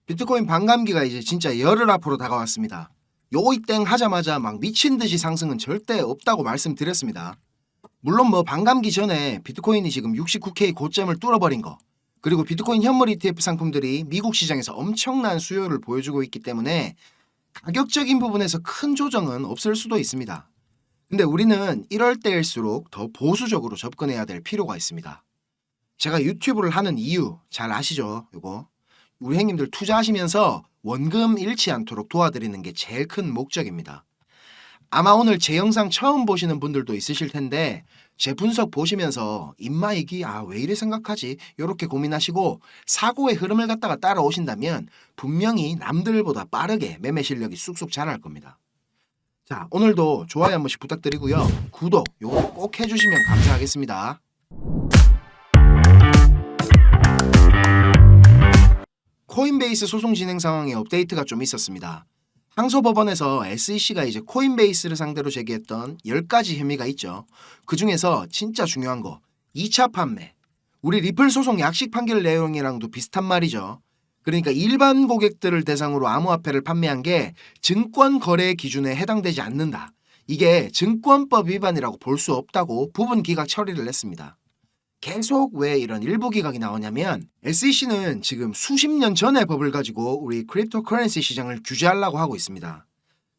비트코인 반감기가 이제 진짜 열흘 앞으로 다가왔습니다. 요이 땡 하자마자 막 미친 듯이 상승은 절대 없다고 말씀드렸습니다. 물론 뭐 반감기 전에 비트코인이 지금 69K 고점을 뚫어버린 거, 그리고 비트코인 현물 ETF 상품들이 미국 시장에서 엄청난 수요를 보여주고 있기 때문에 가격적인 부분에서 큰 조정은 없을 수도 있습니다. 근데 우리는 이럴 때일수록 더 보수적으로 접근해야 될 필요가 있습니다. 제가 유튜브를 하는 이유 잘 아시죠? 요거 우리 형님들 투자하시면서 원금 잃지 않도록 도와드리는 게 제일 큰 목적입니다. 아마 오늘 제 영상 처음 보시는 분들도 있으실 텐데 제 분석 보시면서 입마이기 왜 이래 생각하지? 이렇게 고민하시고 사고의 흐름을 갖다가 따라오신다면 분명히 남들보다 빠르게 매매 실력이 쑥쑥 자랄 겁니다. 자, 오늘도 좋아요 한 번씩 부탁드리고요. 구독 요거 꼭 해주시면 감사하겠습니다. 코인베이스 소송 진행 상황에 업데이트가 좀 있었습니다. 항소법원에서 SEC가 이제 코인베이스를 상대로 제기했던 10가지 혐의가 있죠. 그 중에서 진짜 중요한 거 2차 판매. 우리 리플 소송 약식 판결 내용이랑도 비슷한 말이죠. 그러니까 일반 고객들을 대상으로 암호화폐를 판매한 게 증권 거래 기준에 해당되지 않는다. 이게 증권법 위반이라고 볼 수 없다고 부분 기각 처리를 했습니다. 계속 왜 이런 일부 기각이 나오냐면 SEC는 지금 수십 년 전의 법을 가지고 우리 크립토 커런시 시장을 규제하려고 하고 있습니다.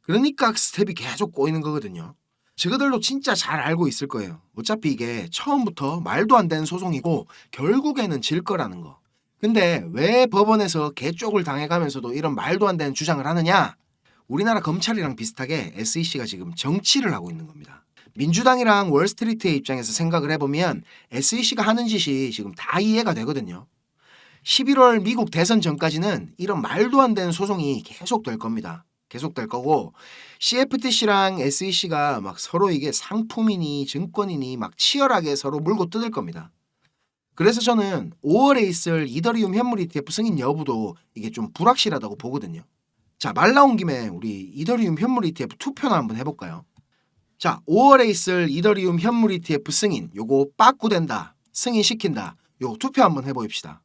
그러니까 스텝이 계속 꼬이는 거거든요. 저들도 진짜 잘 알고 있을 거예요. 어차피 이게 처음부터 말도 안 되는 소송이고 결국에는 질 거라는 거. 근데 왜 법원에서 개쪽을 당해가면서도 이런 말도 안 되는 주장을 하느냐? 우리나라 검찰이랑 비슷하게 SEC가 지금 정치를 하고 있는 겁니다. 민주당이랑 월스트리트의 입장에서 생각을 해보면 SEC가 하는 짓이 지금 다 이해가 되거든요. 11월 미국 대선 전까지는 이런 말도 안 되는 소송이 계속될 겁니다. 계속될 거고 CFTC랑 SEC가 막 서로 이게 상품이니 증권이니 막 치열하게 서로 물고 뜯을 겁니다. 그래서 저는 5월에 있을 이더리움 현물 ETF 승인 여부도 이게 좀 불확실하다고 보거든요. 자, 말 나온 김에 우리 이더리움 현물 ETF 투표나 한번 해볼까요? 자, 5월에 있을 이더리움 현물 ETF 승인, 요거 빠꾸된다, 승인시킨다, 요 투표 한번 해보입시다.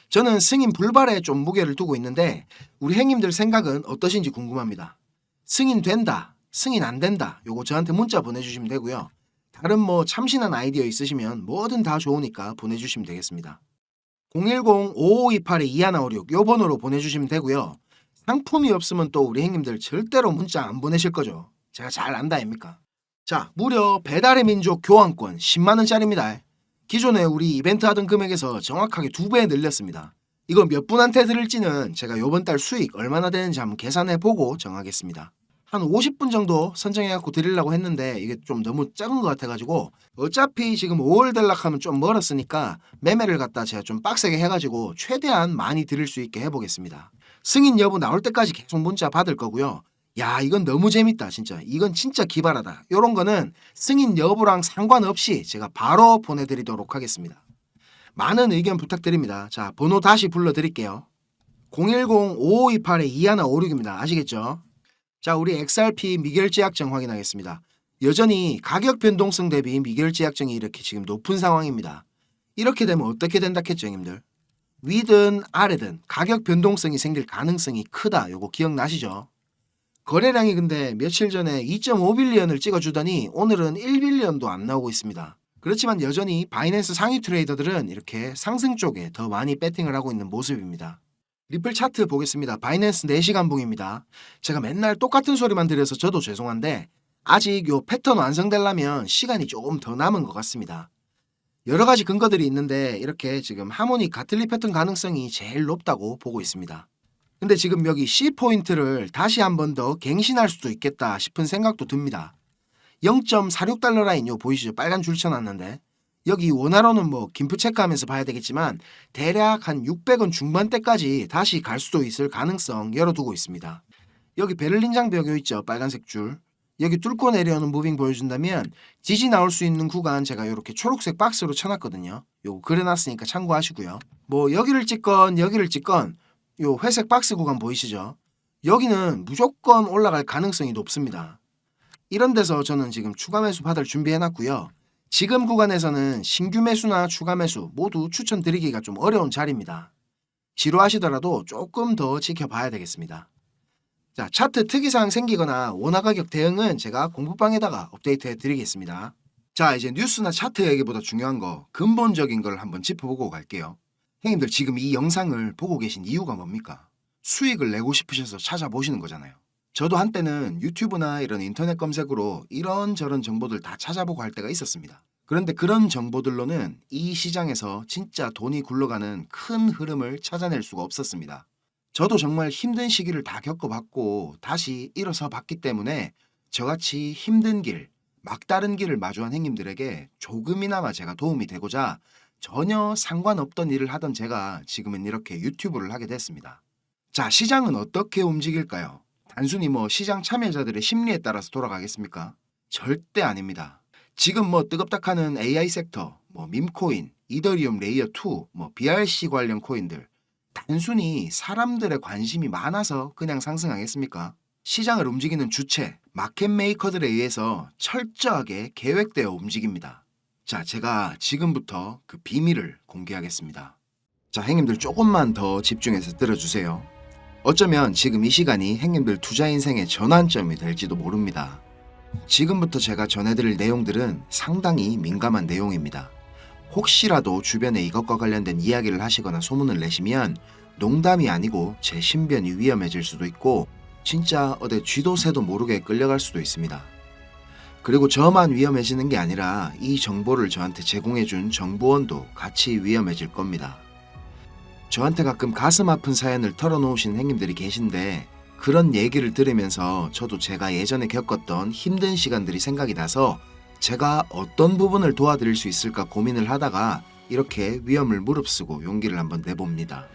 저는 승인 불발에 좀 무게를 두고 있는데 우리 형님들 생각은 어떠신지 궁금합니다. 승인된다, 승인 안 된다, 요거 저한테 문자 보내주시면 되고요. 다른 뭐 참신한 아이디어 있으시면 뭐든 다 좋으니까 보내주시면 되겠습니다. 010-5528-2156 요 번호로 보내주시면 되고요. 상품이 없으면 또 우리 형님들 절대로 문자 안 보내실 거죠. 제가 잘 안다 아닙니까? 자, 무려 배달의 민족 교환권 10만원짜리입니다. 기존에 우리 이벤트 하던 금액에서 정확하게 2배 늘렸습니다. 이거 몇 분한테 드릴지는 제가 요번 달 수익 얼마나 되는지 한번 계산해보고 정하겠습니다. 한 50분 정도 선정해갖고 드리려고 했는데 이게 좀 너무 작은 것 같아가지고 어차피 지금 5월 될락하면 좀 멀었으니까 매매를 갖다 제가 좀 빡세게 해가지고 최대한 많이 드릴 수 있게 해보겠습니다. 승인 여부 나올 때까지 계속 문자 받을 거고요. 야, 이건 너무 재밌다 진짜. 이건 진짜 기발하다. 요런 거는 승인 여부랑 상관없이 제가 바로 보내드리도록 하겠습니다. 많은 의견 부탁드립니다. 자, 번호 다시 불러드릴게요. 010-5528-2156입니다. 아시겠죠? 자, 우리 XRP 미결제 약정 확인하겠습니다. 여전히 가격 변동성 대비 미결제 약정이 이렇게 지금 높은 상황입니다. 이렇게 되면 어떻게 된다 했죠, 형님들? 위든 아래든 가격 변동성이 생길 가능성이 크다. 요거 기억나시죠? 거래량이 근데 며칠 전에 2.5빌리언을 찍어주더니 오늘은 1빌리언도 안 나오고 있습니다. 그렇지만 여전히 바이낸스 상위 트레이더들은 이렇게 상승 쪽에 더 많이 배팅을 하고 있는 모습입니다. 리플 차트 보겠습니다. 바이낸스 4시간 봉입니다. 제가 맨날 똑같은 소리만 드려서 저도 죄송한데 아직 요 패턴 완성되려면 시간이 조금 더 남은 것 같습니다. 여러 가지 근거들이 있는데 이렇게 지금 하모닉 가틀리 패턴 가능성이 제일 높다고 보고 있습니다. 근데 지금 여기 C포인트를 다시 한 번 더 갱신할 수도 있겠다 싶은 생각도 듭니다. 0.46달러 라인 요 보이시죠? 빨간 줄 쳐놨는데 여기 원화로는 뭐 김프 체크하면서 봐야 되겠지만 대략 한 600원 중반대까지 다시 갈 수도 있을 가능성 열어두고 있습니다. 여기 베를린 장벽 요 있죠? 빨간색 줄. 여기 뚫고 내려오는 무빙 보여준다면 지지 나올 수 있는 구간 제가 이렇게 초록색 박스로 쳐놨거든요. 요거 그려놨으니까 참고하시고요. 뭐 여기를 찍건 여기를 찍건 요 회색 박스 구간 보이시죠? 여기는 무조건 올라갈 가능성이 높습니다. 이런 데서 저는 지금 추가 매수 받을 준비해놨고요. 지금 구간에서는 신규 매수나 추가 매수 모두 추천드리기가 좀 어려운 자리입니다. 지루하시더라도 조금 더 지켜봐야 되겠습니다. 자, 차트 특이사항 생기거나 원화 가격 대응은 제가 공부방에다가 업데이트해 드리겠습니다. 자, 이제 뉴스나 차트 얘기보다 중요한 거, 근본적인 걸 한번 짚어보고 갈게요. 형님들 지금 이 영상을 보고 계신 이유가 뭡니까? 수익을 내고 싶으셔서 찾아보시는 거잖아요. 저도 한때는 유튜브나 이런 인터넷 검색으로 이런저런 정보들 다 찾아보고 할 때가 있었습니다. 그런데 그런 정보들로는 이 시장에서 진짜 돈이 굴러가는 큰 흐름을 찾아낼 수가 없었습니다. 저도 정말 힘든 시기를 다 겪어봤고 다시 일어서 봤기 때문에 저같이 힘든 길, 막다른 길을 마주한 행님들에게 조금이나마 제가 도움이 되고자 전혀 상관없던 일을 하던 제가 지금은 이렇게 유튜브를 하게 됐습니다. 자, 시장은 어떻게 움직일까요? 단순히 시장 참여자들의 심리에 따라서 돌아가겠습니까? 절대 아닙니다. 지금 뜨겁다하는 AI 섹터, 밈코인, 이더리움 레이어 2, BRC 관련 코인들 단순히 사람들의 관심이 많아서 그냥 상승하겠습니까? 시장을 움직이는 주체, 마켓 메이커들에 의해서 철저하게 계획되어 움직입니다. 자, 제가 지금부터 그 비밀을 공개하겠습니다. 자, 행님들 조금만 더 집중해서 들어주세요. 어쩌면 지금 이 시간이 행님들 투자 인생의 전환점이 될지도 모릅니다. 지금부터 제가 전해드릴 내용들은 상당히 민감한 내용입니다. 혹시라도 주변에 이것과 관련된 이야기를 하시거나 소문을 내시면 농담이 아니고 제 신변이 위험해질 수도 있고 진짜 어디 쥐도 새도 모르게 끌려갈 수도 있습니다. 그리고 저만 위험해지는 게 아니라 이 정보를 저한테 제공해준 정보원도 같이 위험해질 겁니다. 저한테 가끔 가슴 아픈 사연을 털어놓으신 행님들이 계신데 그런 얘기를 들으면서 저도 제가 예전에 겪었던 힘든 시간들이 생각이 나서 제가 어떤 부분을 도와드릴 수 있을까 고민을 하다가 이렇게 위험을 무릅쓰고 용기를 한번 내봅니다.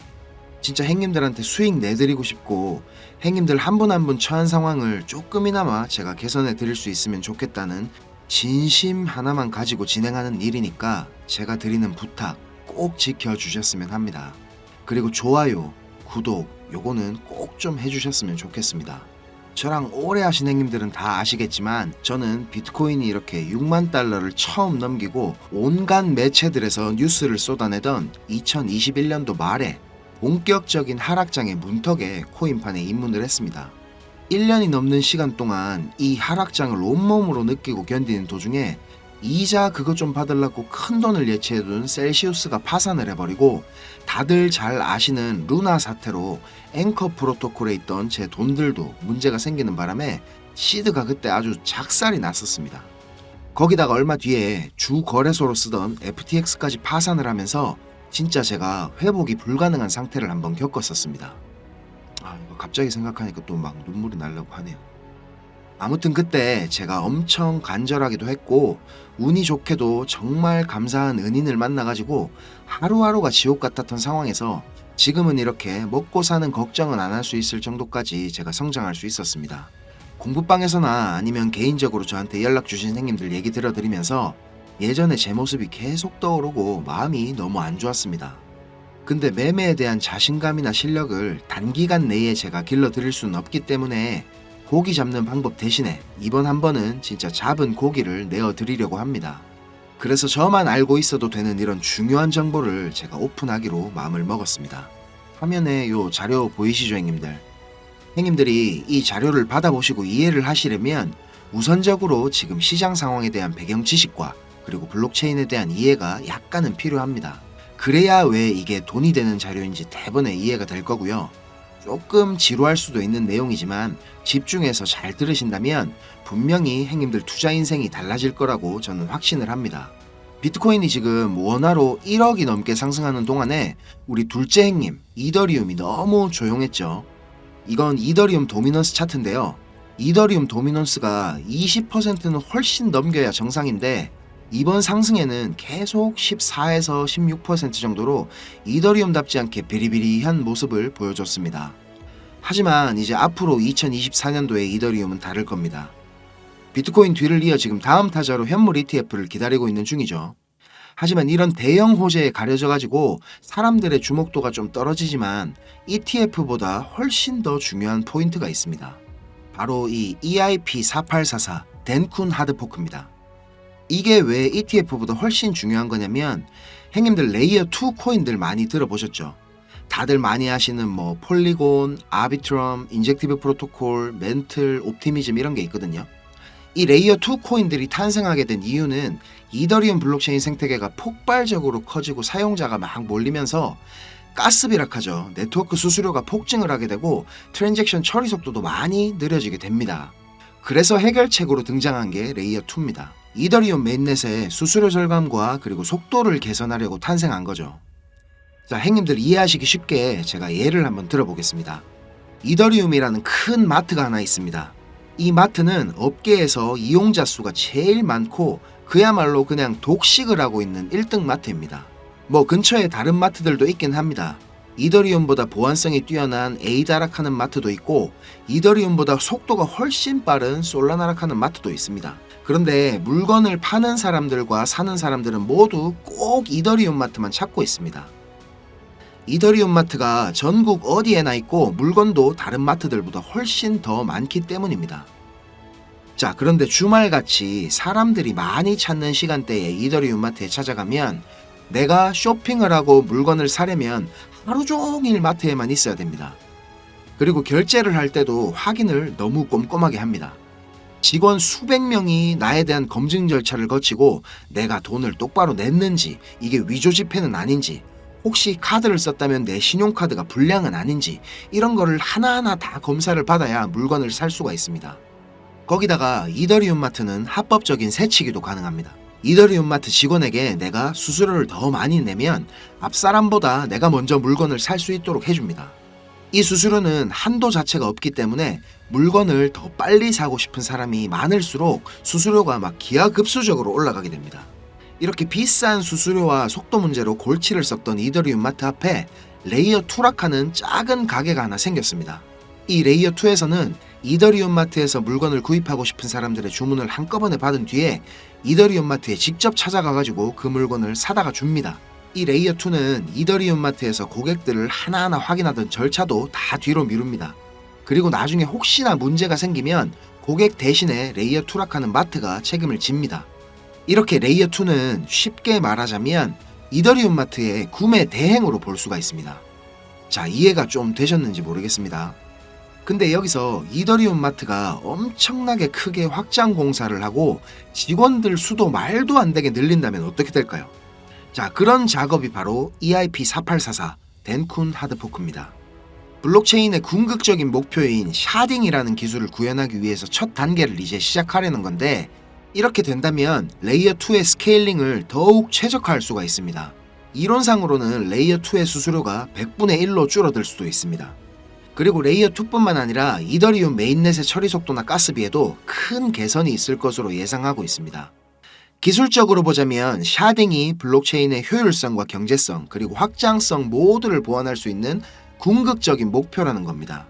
진짜 행님들한테 수익 내드리고 싶고 행님들 한 분 한 분 처한 상황을 조금이나마 제가 개선해 드릴 수 있으면 좋겠다는 진심 하나만 가지고 진행하는 일이니까 제가 드리는 부탁 꼭 지켜주셨으면 합니다. 그리고 좋아요, 구독 요거는 꼭 좀 해주셨으면 좋겠습니다. 저랑 오래 하신 행님들은 다 아시겠지만 저는 비트코인이 이렇게 6만 달러를 처음 넘기고 온갖 매체들에서 뉴스를 쏟아내던 2021년도 말에 본격적인 하락장의 문턱에 코인판에 입문을 했습니다. 1년이 넘는 시간 동안 이 하락장을 온몸으로 느끼고 견디는 도중에 이자 그것 좀 받으려고 큰 돈을 예치해둔 셀시우스가 파산을 해버리고 다들 잘 아시는 루나 사태로 앵커 프로토콜에 있던 제 돈들도 문제가 생기는 바람에 시드가 그때 아주 작살이 났었습니다. 거기다가 얼마 뒤에 주 거래소로 쓰던 FTX까지 파산을 하면서 진짜 제가 회복이 불가능한 상태를 한번 겪었었습니다. 이거 갑자기 생각하니까 또 막 눈물이 나려고 하네요. 아무튼 그때 제가 엄청 간절하기도 했고 운이 좋게도 정말 감사한 은인을 만나가지고 하루하루가 지옥 같았던 상황에서 지금은 이렇게 먹고 사는 걱정은 안 할 수 있을 정도까지 제가 성장할 수 있었습니다. 공부방에서나 아니면 개인적으로 저한테 연락 주신 행님들 얘기 들어드리면서 예전에 제 모습이 계속 떠오르고 마음이 너무 안 좋았습니다. 근데 매매에 대한 자신감이나 실력을 단기간 내에 제가 길러드릴 수는 없기 때문에 고기 잡는 방법 대신에 이번 한 번은 진짜 잡은 고기를 내어드리려고 합니다. 그래서 저만 알고 있어도 되는 이런 중요한 정보를 제가 오픈하기로 마음을 먹었습니다. 화면에 요 자료 보이시죠, 형님들? 형님들이 이 자료를 받아보시고 이해를 하시려면 우선적으로 지금 시장 상황에 대한 배경 지식과 그리고 블록체인에 대한 이해가 약간은 필요합니다. 그래야 왜 이게 돈이 되는 자료인지 대번에 이해가 될 거고요. 조금 지루할 수도 있는 내용이지만 집중해서 잘 들으신다면 분명히 행님들 투자 인생이 달라질 거라고 저는 확신을 합니다. 비트코인이 지금 원화로 1억이 넘게 상승하는 동안에 우리 둘째 행님 이더리움이 너무 조용했죠. 이건 이더리움 도미넌스 차트인데요. 이더리움 도미넌스가 20%는 훨씬 넘겨야 정상인데 이번 상승에는 계속 14에서 16% 정도로 이더리움답지 않게 비리비리한 모습을 보여줬습니다. 하지만 이제 앞으로 2024년도에 이더리움은 다를 겁니다. 비트코인 뒤를 이어 지금 다음 타자로 현물 ETF를 기다리고 있는 중이죠. 하지만 이런 대형 호재에 가려져 가지고 사람들의 주목도가 좀 떨어지지만 ETF보다 훨씬 더 중요한 포인트가 있습니다. 바로 이 EIP4844 덴쿤 하드포크입니다. 이게 왜 ETF보다 훨씬 중요한 거냐면 행님들 레이어 2 코인들 많이 들어보셨죠? 다들 많이 하시는 뭐 폴리곤, 아비트럼, 인젝티브 프로토콜, 멘틀, 옵티미즘 이런 게 있거든요. 이 레이어 2 코인들이 탄생하게 된 이유는 이더리움 블록체인 생태계가 폭발적으로 커지고 사용자가 막 몰리면서 가스비락하죠. 네트워크 수수료가 폭증을 하게 되고 트랜잭션 처리 속도도 많이 느려지게 됩니다. 그래서 해결책으로 등장한 게 레이어 2입니다. 이더리움 메인넷의 수수료 절감과 그리고 속도를 개선하려고 탄생한 거죠. 자, 행님들 이해하시기 쉽게 제가 예를 한번 들어보겠습니다. 이더리움이라는 큰 마트가 하나 있습니다. 이 마트는 업계에서 이용자 수가 제일 많고 그야말로 그냥 독식을 하고 있는 1등 마트입니다. 뭐 근처에 다른 마트들도 있긴 합니다. 이더리움보다 보안성이 뛰어난 에이다락하는 마트도 있고 이더리움보다 속도가 훨씬 빠른 솔라나락하는 마트도 있습니다. 그런데 물건을 파는 사람들과 사는 사람들은 모두 꼭 이더리움 마트만 찾고 있습니다. 이더리움 마트가 전국 어디에나 있고 물건도 다른 마트들보다 훨씬 더 많기 때문입니다. 자, 그런데 주말같이 사람들이 많이 찾는 시간대에 이더리움 마트에 찾아가면 내가 쇼핑을 하고 물건을 사려면 하루 종일 마트에만 있어야 됩니다. 그리고 결제를 할 때도 확인을 너무 꼼꼼하게 합니다. 직원 수백 명이 나에 대한 검증 절차를 거치고 내가 돈을 똑바로 냈는지, 이게 위조 지폐는 아닌지, 혹시 카드를 썼다면 내 신용카드가 불량은 아닌지 이런 거를 하나하나 다 검사를 받아야 물건을 살 수가 있습니다. 거기다가 이더리움 마트는 합법적인 세치기도 가능합니다. 이더리움 마트 직원에게 내가 수수료를 더 많이 내면 앞사람보다 내가 먼저 물건을 살 수 있도록 해줍니다. 이 수수료는 한도 자체가 없기 때문에 물건을 더 빨리 사고 싶은 사람이 많을수록 수수료가 막 기하급수적으로 올라가게 됩니다. 이렇게 비싼 수수료와 속도 문제로 골치를 썩던 이더리움 마트 앞에 레이어 2락하는 작은 가게가 하나 생겼습니다. 이 레이어 2에서는 이더리움 마트에서 물건을 구입하고 싶은 사람들의 주문을 한꺼번에 받은 뒤에 이더리움 마트에 직접 찾아가가지고 그 물건을 사다가 줍니다. 이 레이어 2는 이더리움 마트에서 고객들을 하나하나 확인하던 절차도 다 뒤로 미룹니다. 그리고 나중에 혹시나 문제가 생기면 고객 대신에 레이어 2락하는 마트가 책임을 집니다. 이렇게 레이어 2는 쉽게 말하자면 이더리움 마트의 구매 대행으로 볼 수가 있습니다. 자, 이해가 좀 되셨는지 모르겠습니다. 근데 여기서 이더리움 마트가 엄청나게 크게 확장 공사를 하고 직원들 수도 말도 안 되게 늘린다면 어떻게 될까요? 자, 그런 작업이 바로 EIP4844 덴쿤 하드포크입니다. 블록체인의 궁극적인 목표인 샤딩이라는 기술을 구현하기 위해서 첫 단계를 이제 시작하려는 건데 이렇게 된다면 레이어 2의 스케일링을 더욱 최적화할 수가 있습니다. 이론상으로는 레이어 2의 수수료가 100분의 1로 줄어들 수도 있습니다. 그리고 레이어 2뿐만 아니라 이더리움 메인넷의 처리 속도나 가스비에도 큰 개선이 있을 것으로 예상하고 있습니다. 기술적으로 보자면 샤딩이 블록체인의 효율성과 경제성 그리고 확장성 모두를 보완할 수 있는 궁극적인 목표라는 겁니다.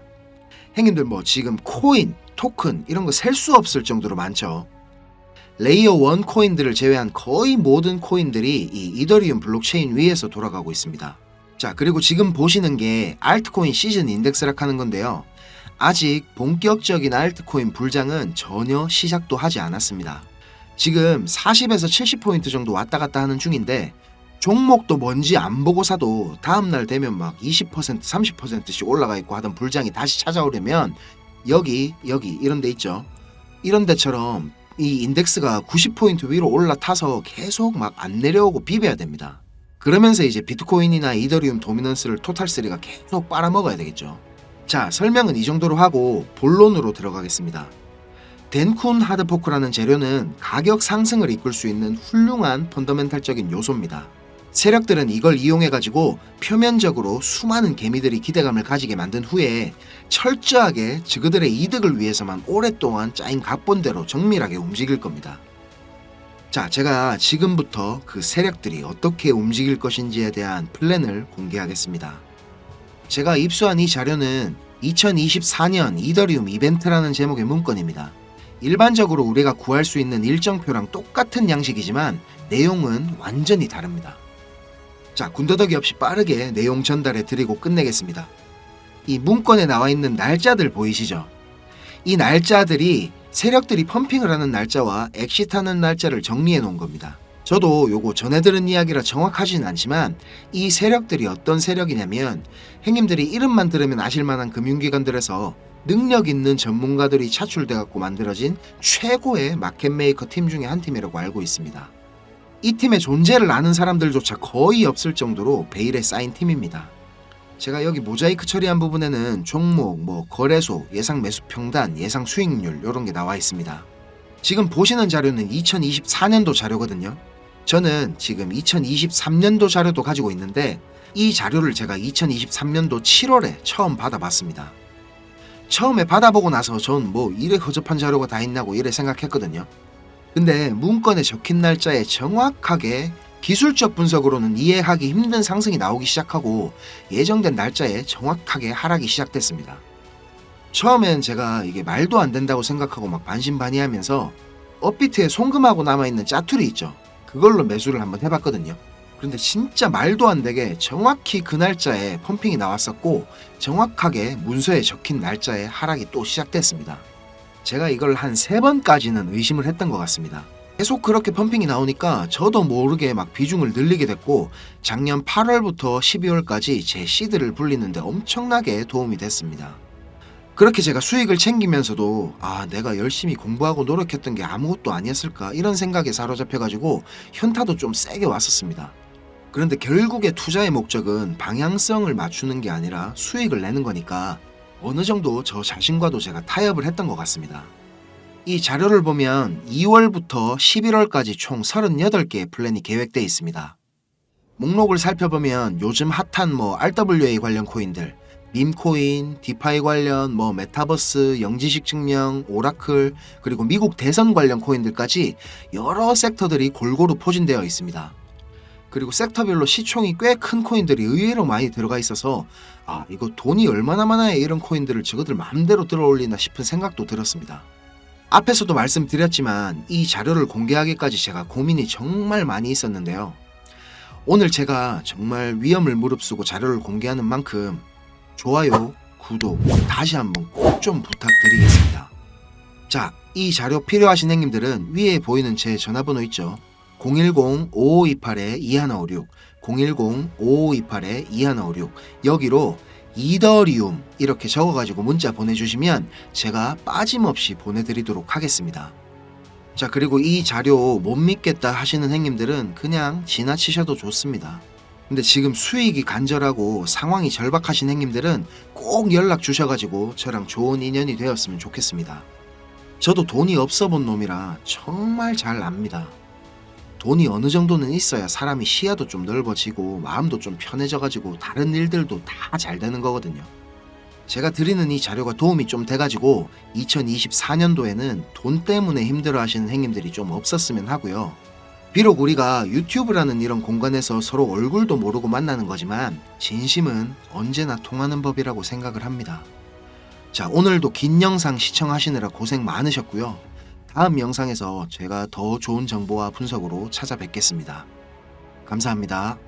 행님들 뭐 지금 코인, 토큰 이런 거 셀 수 없을 정도로 많죠. 레이어 1 코인들을 제외한 거의 모든 코인들이 이 이더리움 블록체인 위에서 돌아가고 있습니다. 자, 그리고 지금 보시는 게 알트코인 시즌 인덱스락 하는 건데요. 아직 본격적인 알트코인 불장은 전혀 시작도 하지 않았습니다. 지금 40에서 70포인트 정도 왔다 갔다 하는 중인데 종목도 뭔지 안 보고 사도 다음날 되면 막 20%, 30%씩 올라가 있고 하던 불장이 다시 찾아오려면 여기 이런 데 있죠. 이런 데처럼 이 인덱스가 90포인트 위로 올라타서 계속 막 안 내려오고 비벼야 됩니다. 그러면서 이제 비트코인이나 이더리움 도미넌스를 토탈3가 계속 빨아먹어야 되겠죠. 자, 설명은 이 정도로 하고 본론으로 들어가겠습니다. 덴쿤 하드포크라는 재료는 가격 상승을 이끌 수 있는 훌륭한 펀더멘탈적인 요소입니다. 세력들은 이걸 이용해가지고 표면적으로 수많은 개미들이 기대감을 가지게 만든 후에 철저하게 그들의 이득을 위해서만 오랫동안 짜인 각본대로 정밀하게 움직일 겁니다. 자, 제가 지금부터 그 세력들이 어떻게 움직일 것인지에 대한 플랜을 공개하겠습니다. 제가 입수한 이 자료는 2024년 이더리움 이벤트라는 제목의 문건입니다. 일반적으로 우리가 구할 수 있는 일정표랑 똑같은 양식이지만 내용은 완전히 다릅니다. 자, 군더더기 없이 빠르게 내용 전달해 드리고 끝내겠습니다. 이 문건에 나와 있는 날짜들 보이시죠? 이 날짜들이 세력들이 펌핑을 하는 날짜와 엑시트하는 날짜를 정리해 놓은 겁니다. 저도 요거 전해 들은 이야기라 정확하진 않지만 이 세력들이 어떤 세력이냐면 형님들이 이름만 들으면 아실만한 금융기관들에서 능력 있는 전문가들이 차출돼 갖고 만들어진 최고의 마켓 메이커 팀 중에 한 팀이라고 알고 있습니다. 이 팀의 존재를 아는 사람들조차 거의 없을 정도로 베일에 쌓인 팀입니다. 제가 여기 모자이크 처리한 부분에는 종목, 거래소, 예상 매수 평단, 예상 수익률 이런 게 나와 있습니다. 지금 보시는 자료는 2024년도 자료거든요. 저는 지금 2023년도 자료도 가지고 있는데 이 자료를 제가 2023년도 7월에 처음 받아봤습니다. 처음에 받아보고 나서 전 이래 허접한 자료가 다 있나고 이래 생각했거든요. 근데 문건에 적힌 날짜에 정확하게 기술적 분석으로는 이해하기 힘든 상승이 나오기 시작하고 예정된 날짜에 정확하게 하락이 시작됐습니다. 처음엔 제가 이게 말도 안 된다고 생각하고 막 반신반의하면서 업비트에 송금하고 남아있는 짜투리 있죠. 그걸로 매수를 한번 해봤거든요. 그런데 진짜 말도 안 되게 정확히 그 날짜에 펌핑이 나왔었고 정확하게 문서에 적힌 날짜에 하락이 또 시작됐습니다. 제가 이걸 한 3번까지는 의심을 했던 것 같습니다. 계속 그렇게 펌핑이 나오니까 저도 모르게 막 비중을 늘리게 됐고 작년 8월부터 12월까지 제 시드를 불리는데 엄청나게 도움이 됐습니다. 그렇게 제가 수익을 챙기면서도 내가 열심히 공부하고 노력했던 게 아무것도 아니었을까 이런 생각에 사로잡혀가지고 현타도 좀 세게 왔었습니다. 그런데 결국에 투자의 목적은 방향성을 맞추는 게 아니라 수익을 내는 거니까 어느 정도 저 자신과도 제가 타협을 했던 것 같습니다. 이 자료를 보면 2월부터 11월까지 총 38개의 플랜이 계획되어 있습니다. 목록을 살펴보면 요즘 핫한 RWA 관련 코인들, 밈코인, 디파이 관련 메타버스, 영지식 증명, 오라클, 그리고 미국 대선 관련 코인들까지 여러 섹터들이 골고루 포진되어 있습니다. 그리고 섹터별로 시총이 꽤 큰 코인들이 의외로 많이 들어가 있어서 이거 돈이 얼마나 많아야 이런 코인들을 저거들 마음대로 들어올리나 싶은 생각도 들었습니다. 앞에서도 말씀드렸지만 이 자료를 공개하기까지 제가 고민이 정말 많이 있었는데요. 오늘 제가 정말 위험을 무릅쓰고 자료를 공개하는 만큼 좋아요, 구독 다시 한번 꼭 좀 부탁드리겠습니다. 자, 이 자료 필요하신 형님들은 위에 보이는 제 전화번호 있죠. 010-5528-2156 010-5528-2156 여기로 이더리움 이렇게 적어가지고 문자 보내주시면 제가 빠짐없이 보내드리도록 하겠습니다. 자, 그리고 이 자료 못 믿겠다 하시는 형님들은 그냥 지나치셔도 좋습니다. 근데 지금 수익이 간절하고 상황이 절박하신 형님들은 꼭 연락 주셔가지고 저랑 좋은 인연이 되었으면 좋겠습니다. 저도 돈이 없어 본 놈이라 정말 잘 압니다. 돈이 어느 정도는 있어야 사람이 시야도 좀 넓어지고 마음도 좀 편해져가지고 다른 일들도 다 잘 되는 거거든요. 제가 드리는 이 자료가 도움이 좀 돼가지고 2024년도에는 돈 때문에 힘들어 하시는 형님들이 좀 없었으면 하고요. 비록 우리가 유튜브라는 이런 공간에서 서로 얼굴도 모르고 만나는 거지만 진심은 언제나 통하는 법이라고 생각을 합니다. 자, 오늘도 긴 영상 시청하시느라 고생 많으셨고요. 다음 영상에서 제가 더 좋은 정보와 분석으로 찾아뵙겠습니다. 감사합니다.